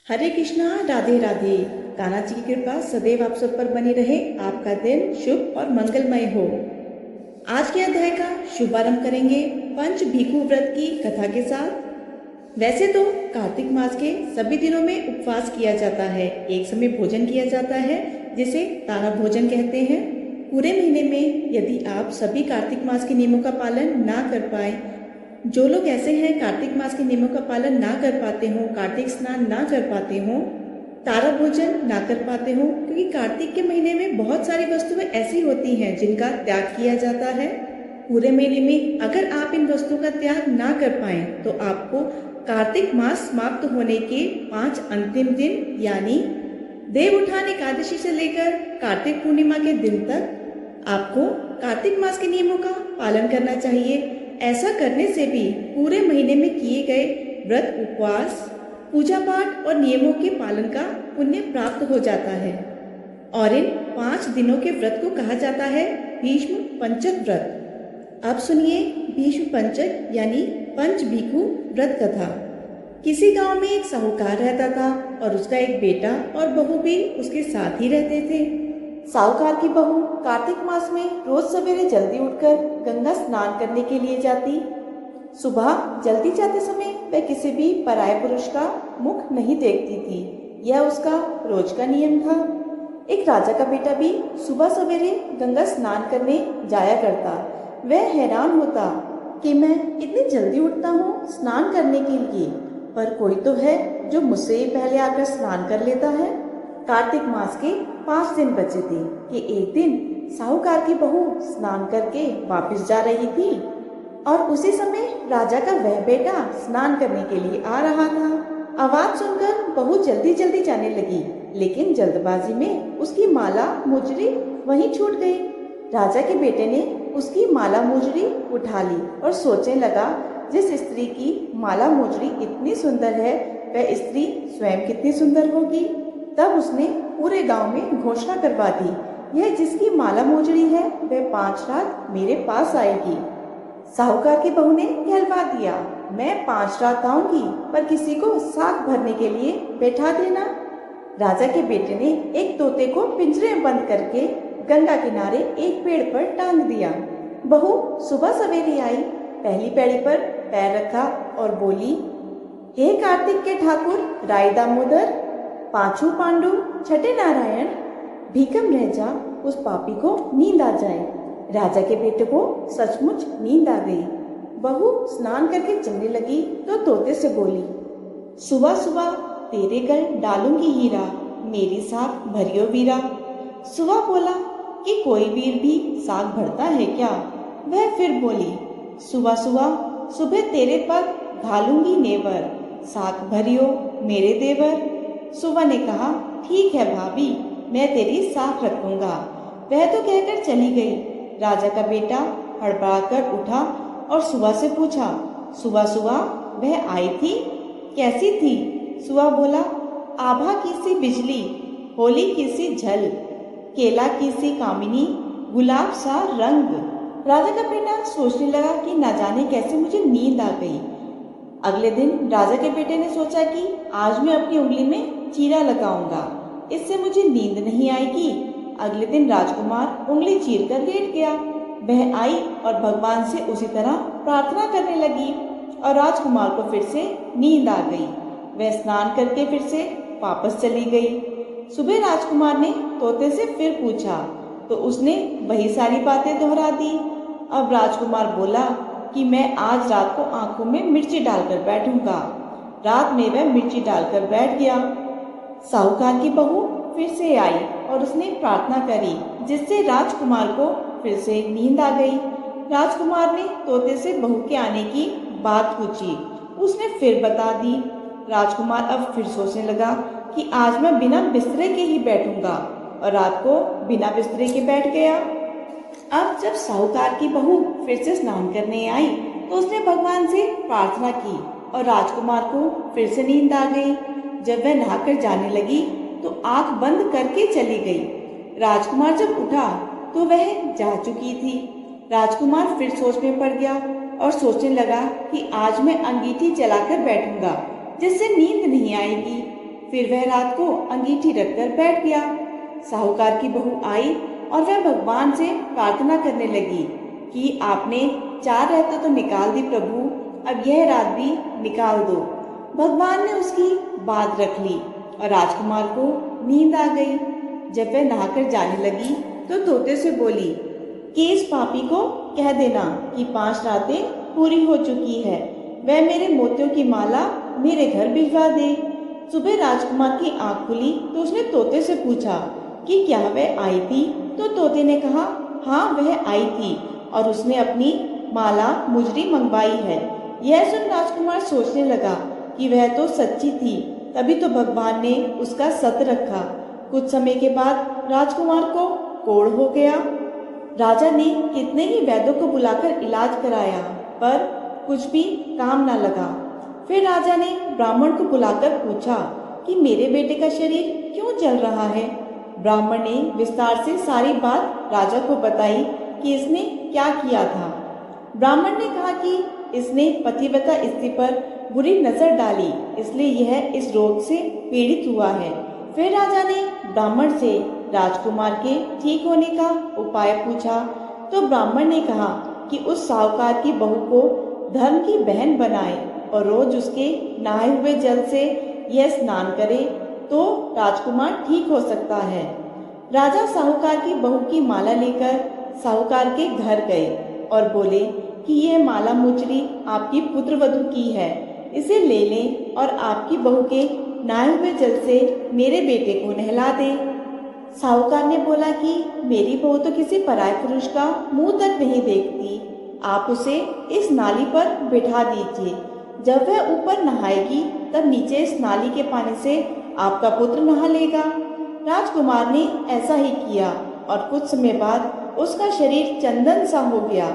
हरे कृष्णा, राधे राधे। कान्हा जी की कृपा सदैव आप सब पर बनी रहे। आपका दिन शुभ और मंगलमय हो। आज के अध्याय का शुभारंभ करेंगे पंच भीखु व्रत की कथा के साथ। वैसे तो कार्तिक मास के सभी दिनों में उपवास किया जाता है, एक समय भोजन किया जाता है जिसे तारा भोजन कहते हैं। पूरे महीने में यदि आप सभी कार्तिक मास के नियमों का पालन ना कर पाए, जो लोग ऐसे हैं कार्तिक मास के नियमों का पालन ना कर पाते हो, कार्तिक स्नान ना कर पाते हो, तारा भोजन ना कर पाते हो, क्योंकि कार्तिक के महीने में बहुत सारी वस्तुएं ऐसी होती हैं जिनका त्याग किया जाता है। पूरे महीने में अगर आप इन वस्तुओं का त्याग ना कर पाए तो आपको कार्तिक मास समाप्त होने के 5 अंतिम दिन यानी देव उठान एकादशी से लेकर कार्तिक पूर्णिमा के दिन तक आपको कार्तिक मास के नियमों का पालन करना चाहिए। ऐसा करने से भी पूरे महीने में किए गए व्रत, उपवास, पूजा पाठ और नियमों के पालन का पुण्य प्राप्त हो जाता है। और इन 5 दिनों के व्रत को कहा जाता है भीष्म पंचक व्रत। अब सुनिए भीष्म पंचक यानी पंच भीखु व्रत कथा। किसी गांव में एक साहूकार रहता था और उसका एक बेटा और बहू भी उसके साथ ही रहते थे। साहूकार की बहू कार्तिक मास में रोज सवेरे जल्दी उठकर गंगा स्नान करने के लिए जाती। सुबह जल्दी जाते समय वह किसी भी पराये पुरुष का मुख नहीं देखती थी, यह उसका रोज का नियम था। एक राजा का बेटा भी सुबह सवेरे गंगा स्नान करने जाया करता। वह हैरान होता कि मैं इतनी जल्दी उठता हूँ स्नान करने के लिए, पर कोई तो है जो मुझसे ही पहले आकर स्नान कर लेता है। कार्तिक मास के 5 दिन बचे थे कि एक दिन साहूकार की बहू स्नान करके वापस जा रही थी और उसी समय राजा का वह बेटा स्नान करने के लिए आ रहा था। आवाज सुनकर बहू जल्दी जल्दी जाने लगी, लेकिन जल्दबाजी में उसकी माला मुजरी वहीं छूट गई। राजा के बेटे ने उसकी माला मुजरी उठा ली और सोचने लगा, जिस स्त्री की माला मुजरी इतनी सुंदर है वह स्त्री स्वयं कितनी सुंदर होगी। तब उसने पूरे गांव में घोषणा करवा दी, यह जिसकी माला मोजड़ी है वह 5 रात मेरे पास आएगी। साहूकार की बहू ने कहलवा दिया, मैं 5 रात आऊंगी, पर किसी को साग भरने के लिए बैठा देना। राजा के बेटे ने एक तोते को पिंजरे में बंद करके गंगा किनारे एक पेड़ पर टांग दिया। बहू सुबह सवेरे आई, पहली पैड़ी पर पैर रखा और बोली, हे कार्तिक के ठाकुर राय दामोदर, 5 पांडु, छठे नारायण, भीखम रह जा, उस पापी को नींद आ जाए। राजा के बेटे को सचमुच नींद आ गई। बहू स्नान करके चलने लगी तो तोते से बोली, सुबह सुबह तेरे गल डालूंगी हीरा, मेरी साग भरियो वीरा। सुबह बोला कि कोई वीर भी साग भरता है क्या? वह फिर बोली, सुबह सुबह सुबह तेरे पग घालूंगी नेवर, साग भरियो मेरे देवर। सुबह ने कहा, ठीक है भाभी, मैं तेरी साख रखूंगा। वह तो कहकर चली गई। राजा का बेटा हड़बड़ाकर उठा और सुबह से पूछा, सुबह सुबह वह आई थी, कैसी थी? सुबह बोला, आभा की सी बिजली, होली की सी झल, केला की सी कामिनी, गुलाब सा रंग। राजा का बेटा सोचने लगा कि न जाने कैसे मुझे नींद आ गई। अगले दिन राजा के बेटे ने सोचा कि आज मैं अपनी उंगली में चीरा लगाऊंगा, इससे मुझे नींद नहीं आएगी। अगले दिन राजकुमार उंगली चीर कर लेट गया। वह आई और भगवान से उसी तरह प्रार्थना करने लगी और राजकुमार को फिर से नींद आ गई। वह स्नान करके फिर से वापस चली गई। सुबह राजकुमार ने तोते से फिर पूछा तो उसने वही सारी बातें दोहरा दी। अब राजकुमार बोला कि मैं आज रात को आंखों में मिर्ची डालकर बैठूंगा। रात में वह मिर्ची डालकर बैठ गया। साहूकार की बहू फिर से आई और उसने प्रार्थना करी, जिससे राजकुमार को फिर से नींद आ गई। राजकुमार ने तोते से बहू के आने की बात पूछी, उसने फिर बता दी। राजकुमार अब फिर सोचने लगा कि आज मैं बिना बिस्तरे के ही बैठूंगा और रात को बिना बिस्तरे के बैठ गया। अब जब साहूकार की बहू फिर से स्नान करने आई तो उसने भगवान से प्रार्थना की और राजकुमार को फिर से नींद आ गई। जब वह नहाकर जाने लगी तो आंख बंद करके चली गई। राजकुमार जब उठा तो वह जा चुकी थी। राजकुमार फिर सोच में पड़ गया और सोचने लगा कि आज मैं अंगीठी जलाकर बैठूंगा, जिससे नींद नहीं आएगी। फिर वह रात को अंगीठी रखकर बैठ गया। साहूकार की बहू आई और वह भगवान से प्रार्थना करने लगी कि आपने 4 रहते तो निकाल दी प्रभु, अब यह रात भी निकाल दो। भगवान ने उसकी बात रख ली और राजकुमार को नींद आ गई। जब वह नहाकर जाने लगी तो तोते से बोली कि इस पापी को कह देना कि 5 रातें पूरी हो चुकी है, वह मेरे मोतियों की माला मेरे घर भिजवा दे। सुबह राजकुमार की आंख खुली तो उसने तोते से पूछा कि क्या वह आई थी, तो तोते ने कहा हाँ वह आई थी और उसने अपनी माला मुजरी मंगवाई है। यह सुन राजकुमार सोचने लगा कि वह तो सच्ची थी, तभी तो भगवान ने उसका सत रखा। कुछ समय के बाद राजकुमार को कोढ़ हो गया। राजा ने कितने ही वैद्यों को बुलाकर इलाज कराया पर कुछ भी काम न लगा। फिर राजा ने ब्राह्मण को बुलाकर पूछा कि मेरे बेटे का शरीर क्यों जल रहा है। ब्राह्मण ने विस्तार से सारी बात राजा को बताई कि इसने क्या किया था। ब्राह्मण ने कहा कि इसने पतिव्रता स्त्री पर बुरी नजर डाली, इसलिए यह इस रोग से पीड़ित हुआ है। फिर राजा ने ब्राह्मण से राजकुमार के ठीक होने का उपाय पूछा तो ब्राह्मण ने कहा कि उस साहूकार की बहू को धर्म की बहन बनाए और रोज उसके नहाए हुए जल से यह स्नान करे तो राजकुमार ठीक हो सकता है। राजा साहूकार की बहू की माला लेकर साहूकार के घर गए और बोले कि यह माला मुजरी आपकी पुत्रवधू की है, इसे ले लें और आपकी बहू के नहाए हुए जल से मेरे बेटे को नहला दे। साहूकार ने बोला कि मेरी बहू तो किसी पराये पुरुष का मुंह तक नहीं देखती, आप उसे इस नाली पर बिठा दीजिए। जब वह ऊपर नहाएगी तब नीचे इस नाली के पानी से आपका पुत्र नहा लेगा। राजकुमार ने ऐसा ही किया और कुछ समय बाद उसका शरीर चंदन सा हो गया।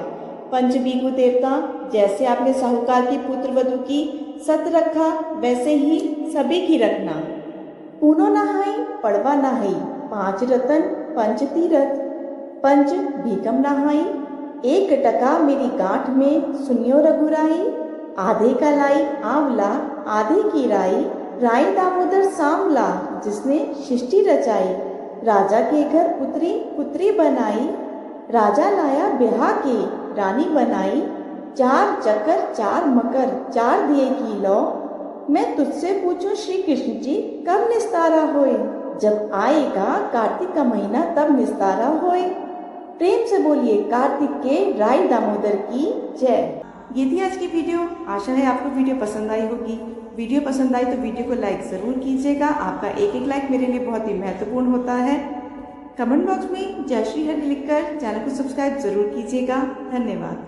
पंचभीखु देवता, जैसे आपने साहूकार की पुत्रवधू की सत रखा वैसे ही सभी की रखना। पूनो नहाई पड़वा नहाई, 5 रतन पंच तीरथ, पंच भीकम नहाई, 1 टका मेरी गांठ में सुनियो रघुराई। आधे का लाई आंवला आधे की राई दामोदर सांवला, जिसने सृष्टि रचाई। राजा के घर उतरी पुत्री बनाई, राजा लाया ब्याह के रानी बनाई। 4 चक्कर 4 मकर 4 दिए की लौ, मैं तुझसे पूछूं श्री कृष्ण जी कब निस्तारा होए। जब आएगा कार्तिक का महीना तब निस्तारा होए। प्रेम से बोलिए कार्तिक के राय दामोदर की जय। ये थी आज की वीडियो। आशा है आपको वीडियो पसंद आई होगी। वीडियो पसंद आई तो वीडियो को लाइक ज़रूर कीजिएगा। आपका एक लाइक मेरे लिए बहुत ही महत्वपूर्ण होता है। कमेंट बॉक्स में जय श्री हरि लिखकर चैनल को सब्सक्राइब जरूर कीजिएगा। धन्यवाद।